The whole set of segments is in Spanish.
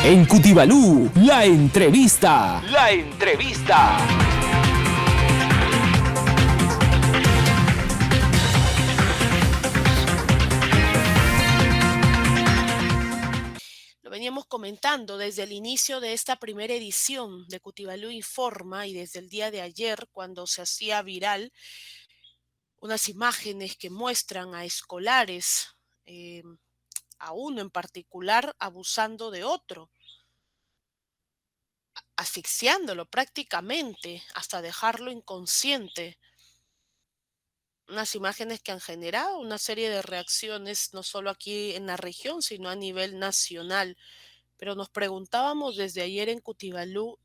En Cutibalú, la entrevista. La entrevista. Lo veníamos comentando desde el inicio de esta primera edición de Cutibalú Informa y desde el día de ayer, cuando se hacía viral unas imágenes que muestran a escolares, eh, a uno en particular, abusando de otro, asfixiándolo prácticamente hasta dejarlo inconsciente. Unas imágenes que han generado una serie de reacciones, no solo aquí en la región, sino a nivel nacional. Pero nos preguntábamos desde ayer en Cutibalú,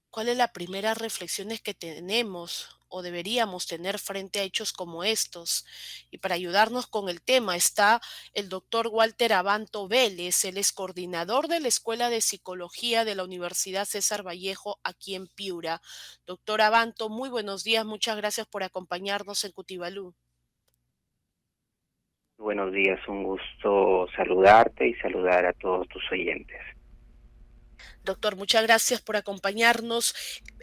¿cuál es la primera reflexiones que tenemos o deberíamos tener frente a hechos como estos? Y para ayudarnos con el tema está el doctor Walter Abanto Vélez, él es coordinador de la Escuela de Psicología de la Universidad César Vallejo aquí en Piura. Doctor Abanto, muy buenos días, muchas gracias por acompañarnos en Cutibalú. Buenos días, un gusto saludarte y saludar a todos tus oyentes. Doctor, muchas gracias por acompañarnos.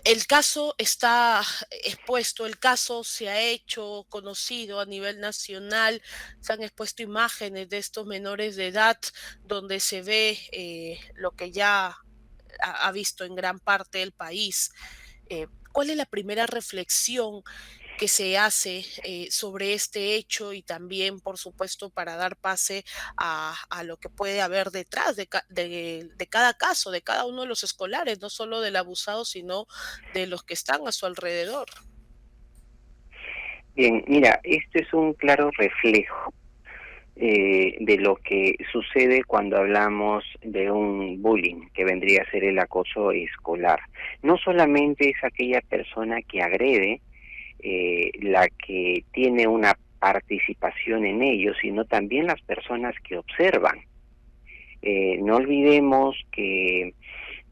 El caso está expuesto, el caso se ha hecho conocido a nivel nacional, se han expuesto imágenes de estos menores de edad donde se ve lo que ya ha visto en gran parte del país. ¿Cuál es la primera reflexión que se hace sobre este hecho y también, por supuesto, para dar pase a lo que puede haber detrás de cada caso, de cada uno de los escolares, no solo del abusado, sino de los que están a su alrededor? Bien, mira, este es un claro reflejo de lo que sucede cuando hablamos de un bullying, que vendría a ser el acoso escolar. No solamente es aquella persona que agrede la que tiene una participación en ello, sino también las personas que observan. No olvidemos que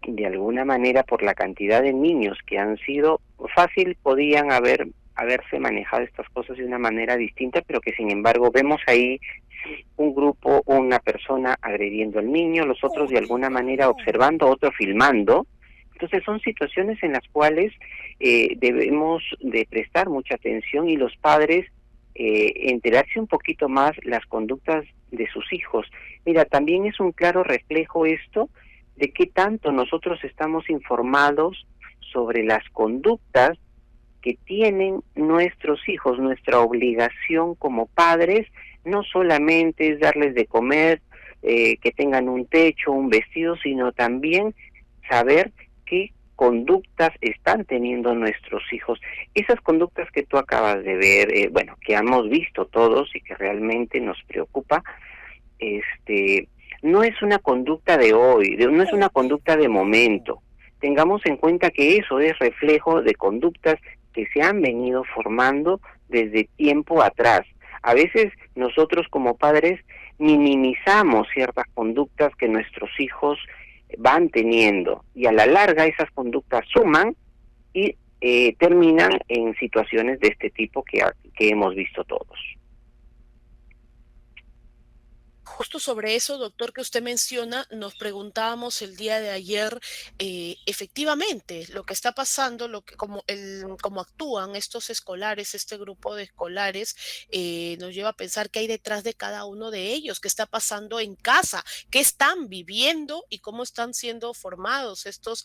de alguna manera, por la cantidad de niños que han sido, fácil podían haberse manejado estas cosas de una manera distinta, pero que sin embargo vemos ahí un grupo, una persona agrediendo al niño, los otros de alguna manera observando, otro filmando. Entonces son situaciones en las cuales debemos de prestar mucha atención y los padres enterarse un poquito más las conductas de sus hijos. Mira, también es un claro reflejo esto de qué tanto nosotros estamos informados sobre las conductas que tienen nuestros hijos. Nuestra obligación como padres no solamente es darles de comer, que tengan un techo, un vestido, sino también saber qué conductas están teniendo nuestros hijos. Esas conductas que tú acabas de ver, bueno, que hemos visto todos y que realmente nos preocupa, no es una conducta de hoy, no es una conducta de momento. Tengamos en cuenta que eso es reflejo de conductas que se han venido formando desde tiempo atrás. A veces nosotros como padres minimizamos ciertas conductas que nuestros hijos van teniendo y a la larga esas conductas suman y terminan en situaciones de este tipo que hemos visto todos. Justo sobre eso, doctor, que usted menciona, nos preguntábamos el día de ayer, efectivamente, lo que está pasando, cómo actúan estos escolares, este grupo de escolares, nos lleva a pensar qué hay detrás de cada uno de ellos, qué está pasando en casa, qué están viviendo y cómo están siendo formados estos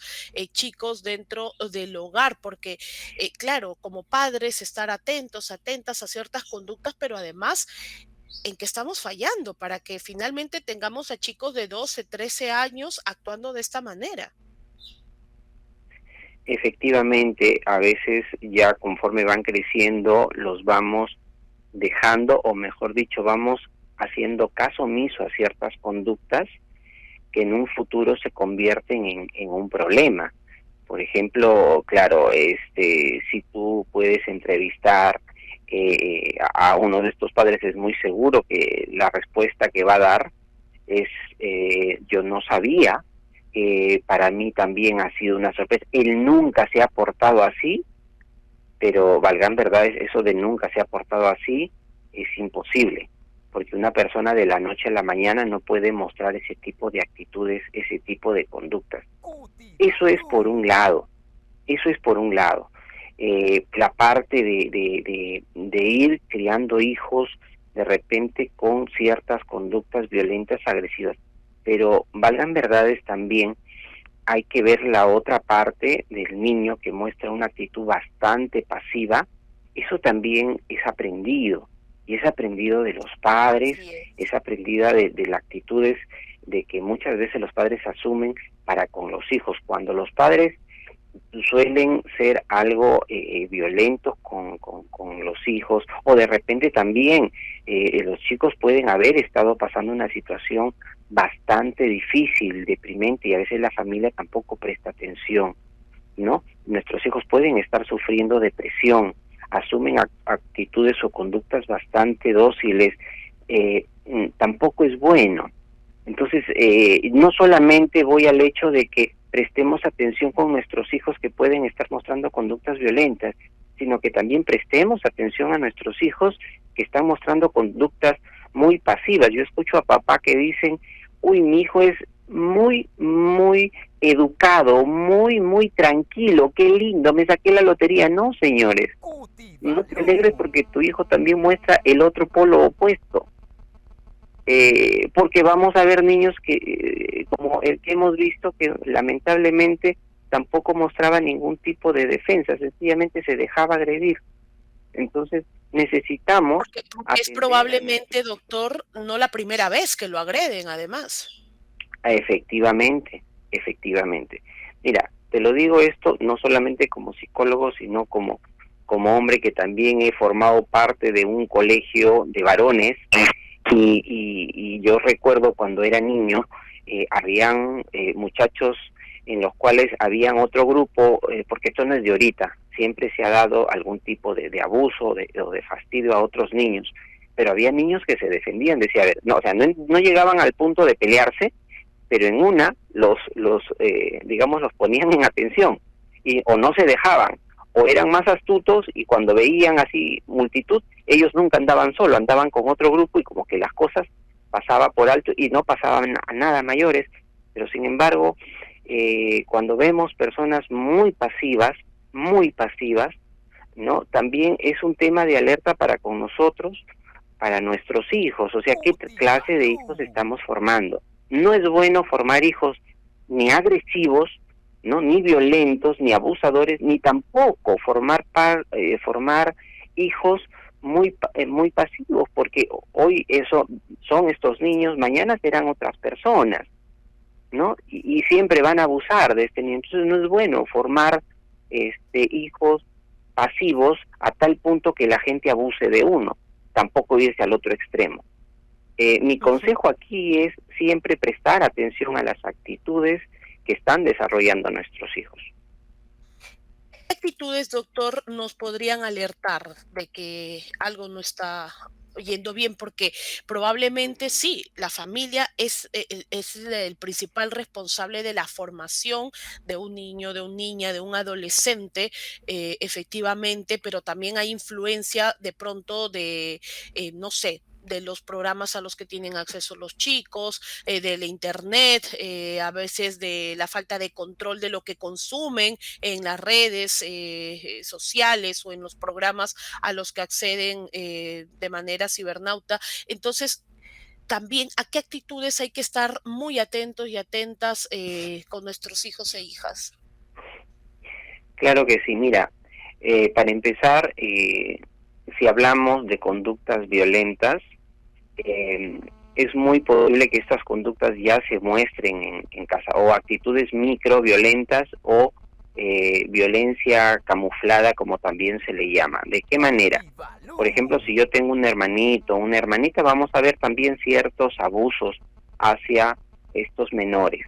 chicos dentro del hogar, porque, claro, como padres, estar atentos, atentas a ciertas conductas, pero además en qué estamos fallando para que finalmente tengamos a chicos de 12, 13 años actuando de esta manera. Efectivamente, a veces ya conforme van creciendo los vamos dejando, o mejor dicho, vamos haciendo caso omiso a ciertas conductas que en un futuro se convierten en un problema. Por ejemplo, claro, si tú puedes entrevistar a uno de estos padres, es muy seguro que la respuesta que va a dar es yo no sabía, para mí también ha sido una sorpresa. Él nunca se ha portado así, pero valgan verdades, eso de nunca se ha portado así es imposible. porque una persona de la noche a la mañana no puede mostrar ese tipo de actitudes, ese tipo de conductas. Eso es por un lado, eso es por un lado. La parte de ir criando hijos de repente con ciertas conductas violentas, agresivas, pero valgan verdades también, hay que ver la otra parte del niño que muestra una actitud bastante pasiva. Eso también es aprendido, y es aprendido de los padres, es aprendida de las actitudes de que muchas veces los padres asumen para con los hijos. Cuando los padres suelen ser algo violentos con los hijos, o de repente también los chicos pueden haber estado pasando una situación bastante difícil, deprimente, y a veces la familia tampoco presta atención, ¿no? Nuestros hijos pueden estar sufriendo depresión, asumen actitudes o conductas bastante dóciles, tampoco es bueno. Entonces, no solamente voy al hecho de que prestemos atención con nuestros hijos que pueden estar mostrando conductas violentas, sino que también prestemos atención a nuestros hijos que están mostrando conductas muy pasivas. Yo escucho a papá que dicen, uy, mi hijo es muy educado, muy tranquilo, qué lindo, me saqué la lotería. No, señores, no te alegres porque tu hijo también muestra el otro polo opuesto. Porque vamos a ver niños que, como el que hemos visto, que lamentablemente tampoco mostraba ningún tipo de defensa, sencillamente se dejaba agredir. Entonces necesitamos... Porque es probablemente, doctor, no la primera vez que lo agreden, además. Efectivamente. Mira, te lo digo esto no solamente como psicólogo, sino como hombre que también he formado parte de un colegio de varones. Y yo recuerdo cuando era niño, habían muchachos en los cuales habían otro grupo, porque esto no es de ahorita, siempre se ha dado algún tipo de abuso o de fastidio a otros niños, pero había niños que se defendían, decía, a ver, no, o sea, no llegaban al punto de pelearse, pero en una los ponían en atención, o no se dejaban, o eran más astutos, y cuando veían así multitud, ellos nunca andaban solo, andaban con otro grupo, y como que las cosas pasaba por alto y no pasaban a nada mayores. Pero sin embargo, cuando vemos personas muy pasivas, ¿no? También es un tema de alerta para con nosotros, para nuestros hijos. O sea, ¿qué clase de hijos estamos formando? No es bueno formar hijos ni agresivos, ¿no? Ni violentos, ni abusadores, ni tampoco formar hijos muy pasivos, porque hoy eso son estos niños, mañana serán otras personas, ¿no? Y siempre van a abusar de este niño. Entonces no es bueno formar hijos pasivos a tal punto que la gente abuse de uno, tampoco irse al otro extremo. Mi consejo aquí es siempre prestar atención a las actitudes que están desarrollando nuestros hijos. ¿Qué actitudes, doctor, nos podrían alertar de que algo no está yendo bien? Porque probablemente sí, la familia es el principal responsable de la formación de un niño, de una niña, de un adolescente, efectivamente, pero también hay influencia de pronto de, no sé, de los programas a los que tienen acceso los chicos, de la internet, a veces de la falta de control de lo que consumen en las redes sociales o en los programas a los que acceden de manera cibernauta. Entonces, también, ¿a qué actitudes hay que estar muy atentos y atentas con nuestros hijos e hijas? Claro que sí, mira, para empezar, si hablamos de conductas violentas, es muy posible que estas conductas ya se muestren en casa, o actitudes microviolentas o violencia camuflada, como también se le llama. ¿De qué manera? Por ejemplo, si yo tengo un hermanito, una hermanita, vamos a ver también ciertos abusos hacia estos menores,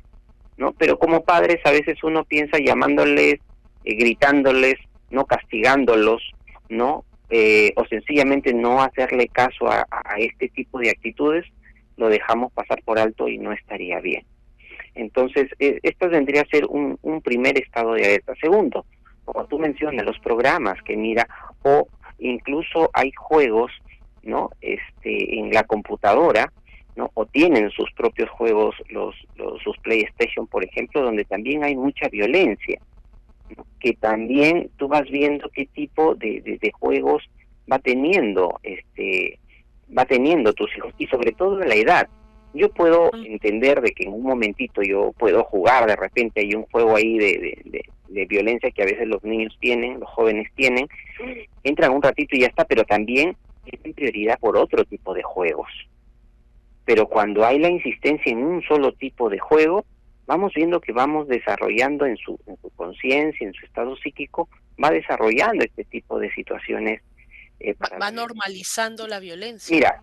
¿no? Pero como padres a veces uno piensa llamándoles, gritándoles, no castigándolos, ¿no? O sencillamente no hacerle caso a este tipo de actitudes, lo dejamos pasar por alto y no estaría bien. Entonces, esto tendría que ser un primer estado de alerta. Segundo, como tú mencionas, los programas que mira, o incluso hay juegos ¿no? En la computadora, ¿no? O tienen sus propios juegos, sus PlayStation, por ejemplo, donde también hay mucha violencia, ¿no? Que también tú vas viendo qué tipo de juegos va teniendo, va teniendo tus hijos, y sobre todo la edad. Yo puedo entender de que en un momentito yo puedo jugar, de repente hay un juego ahí de violencia que a veces los niños tienen, los jóvenes tienen, entran un ratito y ya está, pero también tienen prioridad por otro tipo de juegos. Pero cuando hay la insistencia en un solo tipo de juego, vamos viendo que vamos desarrollando en su conciencia, en su estado psíquico, va desarrollando este tipo de situaciones. Va normalizando la violencia. Mira,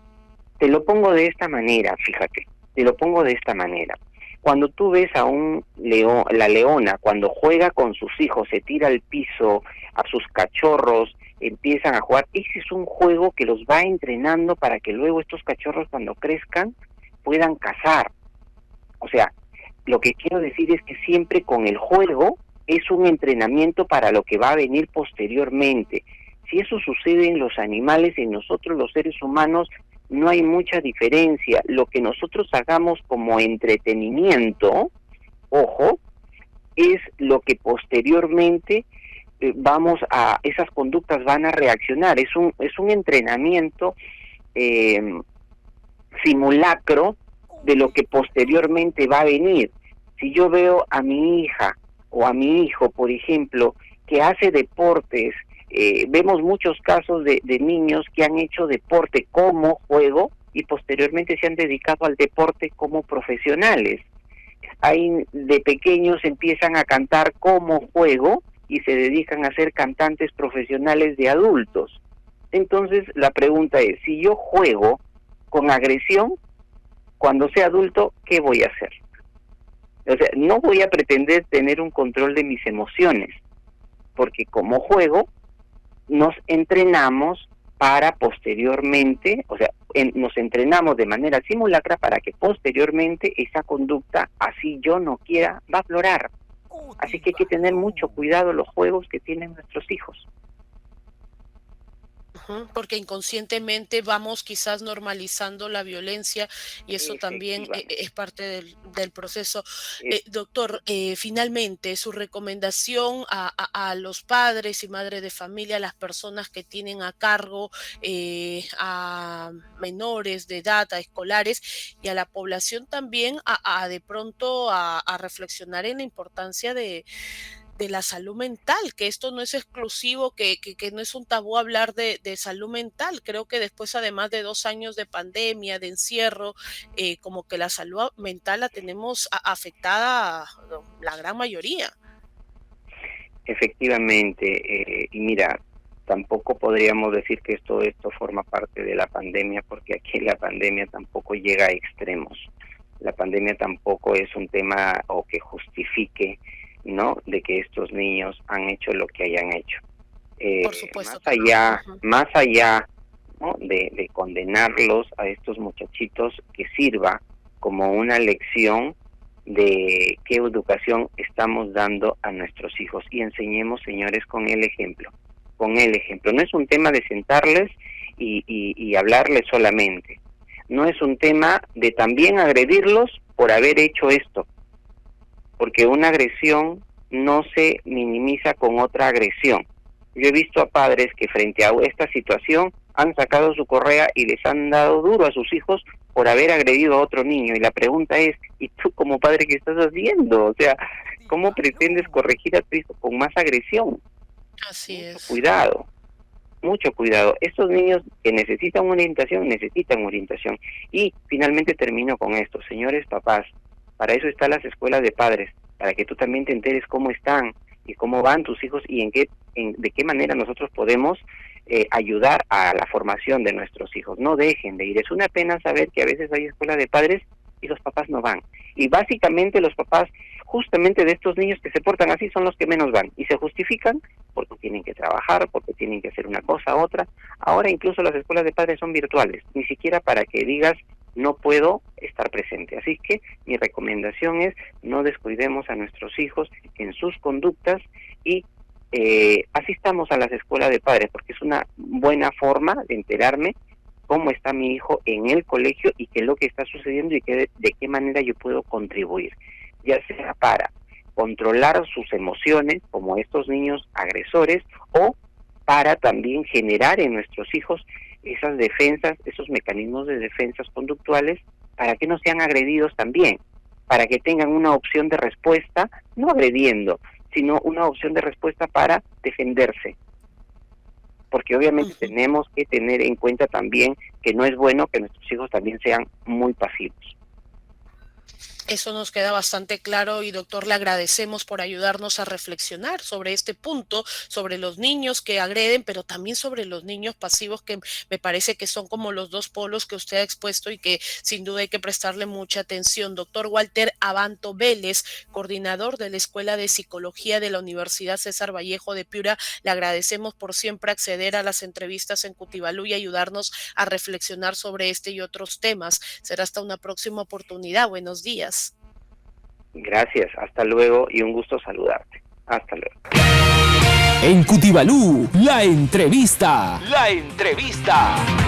te lo pongo de esta manera, fíjate, te lo pongo de esta manera. Cuando tú ves a un león, la leona, cuando juega con sus hijos, se tira al piso, a sus cachorros, empiezan a jugar, ese es un juego que los va entrenando para que luego estos cachorros cuando crezcan puedan cazar. O sea, lo que quiero decir es que siempre con el juego es un entrenamiento para lo que va a venir posteriormente. Si eso sucede en los animales, en nosotros los seres humanos no hay mucha diferencia. Lo que nosotros hagamos como entretenimiento, ojo, es lo que posteriormente esas conductas van a reaccionar. Es un entrenamiento simulacro de lo que posteriormente va a venir. Si yo veo a mi hija o a mi hijo, por ejemplo, que hace deportes, vemos muchos casos de niños que han hecho deporte como juego y posteriormente se han dedicado al deporte como profesionales. Ahí de pequeños empiezan a cantar como juego y se dedican a ser cantantes profesionales de adultos. Entonces la pregunta es, si yo juego con agresión, cuando sea adulto, ¿qué voy a hacer? O sea, no voy a pretender tener un control de mis emociones, porque como juego nos entrenamos para posteriormente, o sea, nos entrenamos de manera simulacra para que posteriormente esa conducta, así yo no quiera, va a aflorar. Así que hay que tener mucho cuidado los juegos que tienen nuestros hijos. Porque inconscientemente vamos quizás normalizando la violencia y eso también es parte del proceso. Doctor, finalmente, su recomendación a los padres y madres de familia, a las personas que tienen a cargo a menores de edad, a escolares y a la población también de pronto a reflexionar en la importancia de la salud mental, que esto no es exclusivo, que no es un tabú hablar de salud mental. Creo que después, además de 2 años de pandemia, de encierro, como que la salud mental la tenemos afectada la gran mayoría. Efectivamente, y mira, tampoco podríamos decir que esto forma parte de la pandemia, porque aquí la pandemia tampoco llega a extremos. La pandemia tampoco es un tema o que justifique, ¿no?, de que estos niños han hecho lo que hayan hecho. Por supuesto. Más allá, ¿no?, de condenarlos a estos muchachitos, que sirva como una lección de qué educación estamos dando a nuestros hijos, y enseñemos, señores, con el ejemplo. No es un tema de sentarles y hablarles solamente. No es un tema de también agredirlos por haber hecho esto, porque una agresión no se minimiza con otra agresión. Yo he visto a padres que frente a esta situación han sacado su correa y les han dado duro a sus hijos por haber agredido a otro niño, y la pregunta es, ¿y tú como padre qué estás haciendo? O sea, ¿cómo pretendes corregir a tu hijo con más agresión? Así es. Mucho cuidado. Estos niños que necesitan orientación. Y finalmente termino con esto, señores papás, para eso están las escuelas de padres, para que tú también te enteres cómo están y cómo van tus hijos y de qué manera nosotros podemos ayudar a la formación de nuestros hijos. No dejen de ir. Es una pena saber que a veces hay escuelas de padres y los papás no van. Y básicamente los papás justamente de estos niños que se portan así son los que menos van y se justifican porque tienen que trabajar, porque tienen que hacer una cosa u otra. Ahora incluso las escuelas de padres son virtuales, ni siquiera para que digas no puedo estar presente. Así que mi recomendación es no descuidemos a nuestros hijos en sus conductas y asistamos a las escuelas de padres, porque es una buena forma de enterarme cómo está mi hijo en el colegio y qué es lo que está sucediendo y de qué manera yo puedo contribuir, ya sea para controlar sus emociones, como estos niños agresores, o para también generar en nuestros hijos esas defensas, esos mecanismos de defensas conductuales, para que no sean agredidos también, para que tengan una opción de respuesta, no agrediendo, sino una opción de respuesta para defenderse. Porque obviamente tenemos que tener en cuenta también que no es bueno que nuestros hijos también sean muy pasivos. Eso nos queda bastante claro y doctor, le agradecemos por ayudarnos a reflexionar sobre este punto, sobre los niños que agreden, pero también sobre los niños pasivos, que me parece que son como los dos polos que usted ha expuesto y que sin duda hay que prestarle mucha atención. Doctor Walter Abanto Vélez, coordinador de la Escuela de Psicología de la Universidad César Vallejo de Piura, le agradecemos por siempre acceder a las entrevistas en Cutibalú y ayudarnos a reflexionar sobre este y otros temas. Será hasta una próxima oportunidad. Buenos días. Gracias, hasta luego y un gusto saludarte. Hasta luego. En Cutibalú, la entrevista. La entrevista.